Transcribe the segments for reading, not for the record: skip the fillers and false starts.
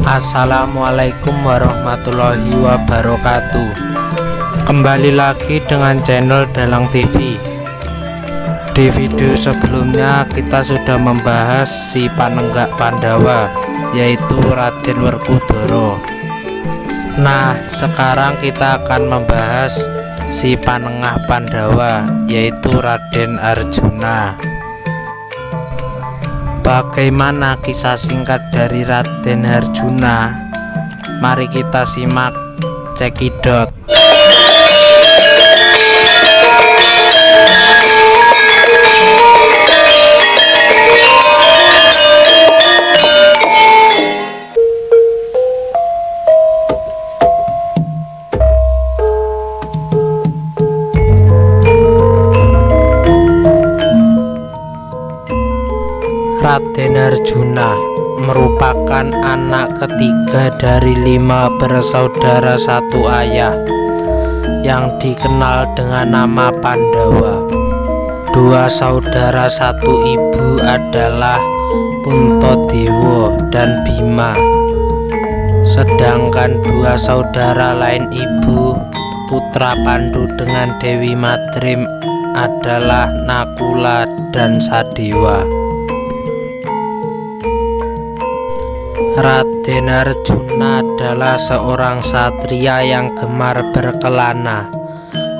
Assalamualaikum warahmatullahi wabarakatuh. Kembali lagi dengan channel Dalang TV. Di video sebelumnya kita sudah membahas si Panenggak Pandawa, yaitu Raden Werkudara. Nah, sekarang kita akan membahas si Panengah Pandawa, yaitu Raden Arjuna. Bagaimana kisah singkat dari Raden Arjuna? Mari kita simak, cekidot. Raden Arjuna merupakan anak ketiga dari 5 bersaudara satu ayah yang dikenal dengan nama Pandawa. 2 saudara satu ibu adalah Puntadewa dan Bima, sedangkan 2 saudara lain ibu putra Pandu dengan Dewi Madrim adalah Nakula dan Sadewa. Raden Arjuna adalah seorang satria yang gemar berkelana,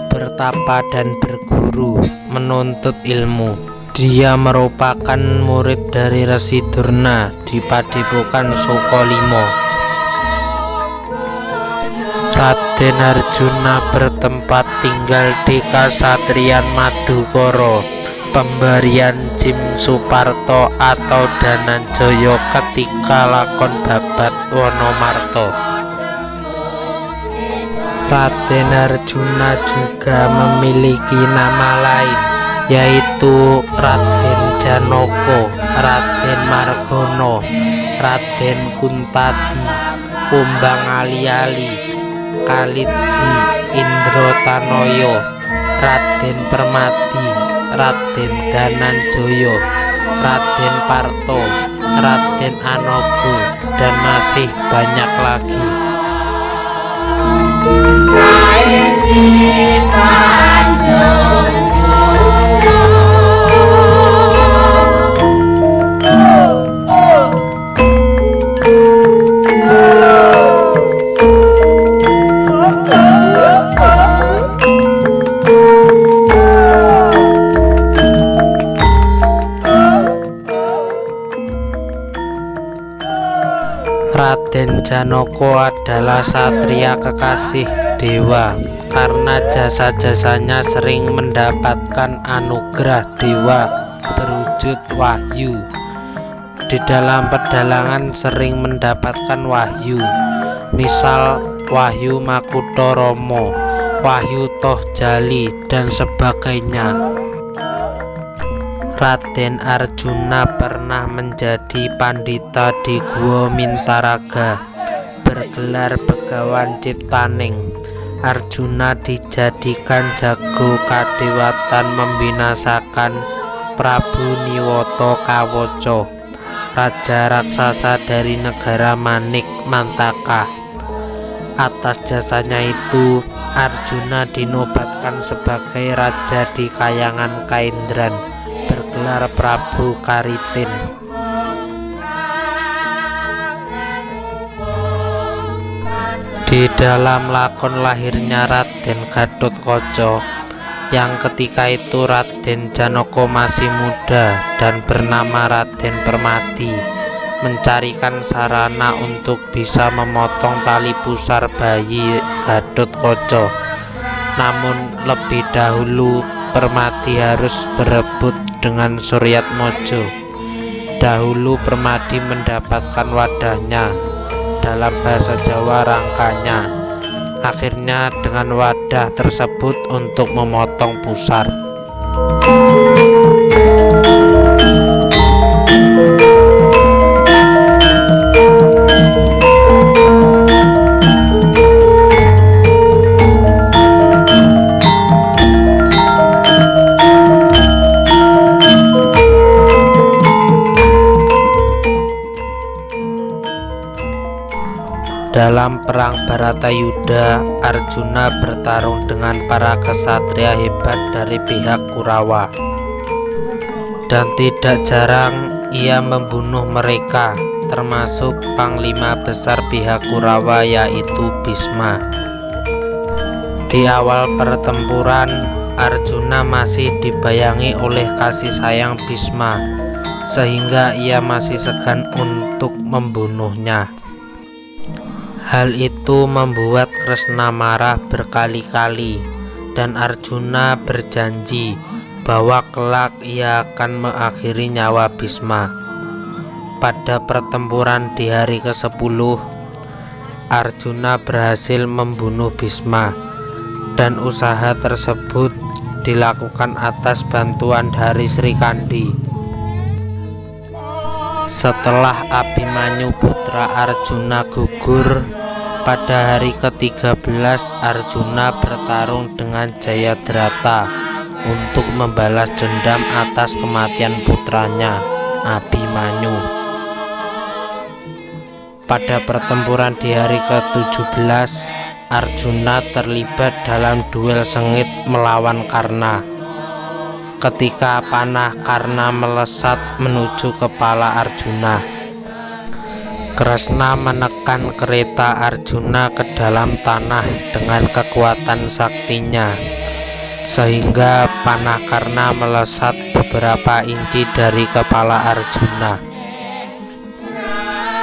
bertapa dan berguru, menuntut ilmu. Dia merupakan murid dari Resi Durna di Padepokan Sukolimo. Raden Arjuna bertempat tinggal di Kasatriyan Madukara, pemberian Jim Suparto atau Dananjaya ketika lakon Babat Wonomarto. Raden Arjuna juga memiliki nama lain, yaitu Raden Janaka, Raden Margana, Raden Kuntadi, Kumbang Ali-ali, Kalitji, Indratanoya, Raden Permati, Raden Dananjaya, Raden Parto, Raden Anogo, dan masih banyak lagi. Raden Janaka adalah satria kekasih dewa karena jasa-jasanya sering mendapatkan anugerah dewa berwujud wahyu. Di dalam pedalangan sering mendapatkan wahyu, misal Wahyu Makutharama, Wahyu Tohjali, dan sebagainya. Raden Arjuna pernah menjadi pandita di Gua Mintaraga, bergelar Begawan Ciptaning. Arjuna dijadikan jago kadewatan membinasakan Prabu Niwata Kawaca, raja raksasa dari negara Manik Mantaka. Atas jasanya itu, Arjuna dinobatkan sebagai raja di Kahyangan Kaendran, bergelar Prabu Karitin. Di dalam lakon lahirnya Raden Gatotkaca, yang ketika itu Raden Janaka masih muda dan bernama Raden Permati, mencarikan sarana untuk bisa memotong tali pusar bayi Gatotkaca. Namun lebih dahulu Permati harus berebut dengan Suryatmojo. Dahulu Permati mendapatkan wadahnya, dalam bahasa Jawa rangkanya. Akhirnya dengan wadah tersebut untuk memotong pusar. Dalam perang Bharatayuddha, Arjuna bertarung dengan para kesatria hebat dari pihak Kurawa, dan tidak jarang ia membunuh mereka, termasuk panglima besar pihak Kurawa yaitu Bhisma. Di awal pertempuran, Arjuna masih dibayangi oleh kasih sayang Bhisma, sehingga ia masih segan untuk membunuhnya. Hal itu membuat Kresna marah berkali-kali, dan Arjuna berjanji bahwa kelak ia akan mengakhiri nyawa Bhisma. Pada pertempuran di hari ke-10, Arjuna berhasil membunuh Bhisma, dan usaha tersebut dilakukan atas bantuan dari Sri Kandi. Setelah Abhimanyu putra Arjuna gugur, pada hari ke-13 Arjuna bertarung dengan Jayadrata untuk membalas dendam atas kematian putranya Abhimanyu. Pada pertempuran di hari ke-17, Arjuna terlibat dalam duel sengit melawan Karna. Ketika panah Karna melesat menuju kepala Arjuna, Kresna menekan kereta Arjuna ke dalam tanah dengan kekuatan saktinya, sehingga panah Karna melesat beberapa inci dari kepala Arjuna.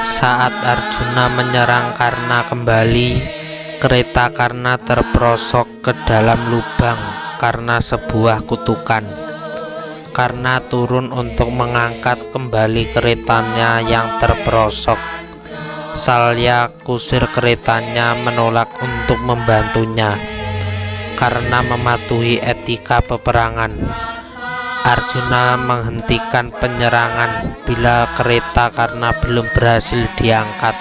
Saat Arjuna menyerang Karna kembali, kereta Karna terperosok ke dalam lubang karena sebuah kutukan. Karna turun untuk mengangkat kembali keretanya yang terperosok. Salya kusir keretanya menolak untuk membantunya karena mematuhi etika peperangan. Arjuna menghentikan penyerangan bila kereta Karna belum berhasil diangkat.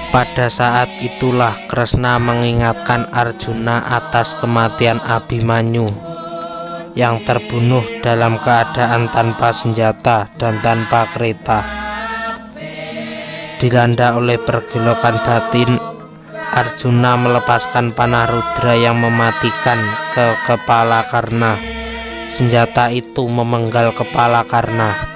Pada saat itulah Kresna mengingatkan Arjuna atas kematian Abhimanyu yang terbunuh dalam keadaan tanpa senjata dan tanpa kereta. Dilanda oleh pergolakan batin, Arjuna melepaskan panah rudra yang mematikan ke kepala Karna. Senjata itu memenggal kepala Karna.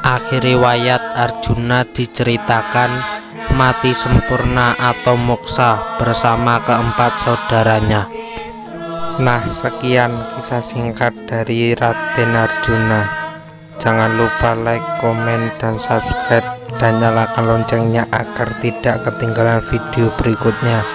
Akhir riwayat Arjuna diceritakan mati sempurna atau moksa bersama keempat saudaranya. Nah, sekian kisah singkat dari Raden Arjuna. Jangan lupa like, komen, dan subscribe, dan nyalakan loncengnya agar tidak ketinggalan video berikutnya.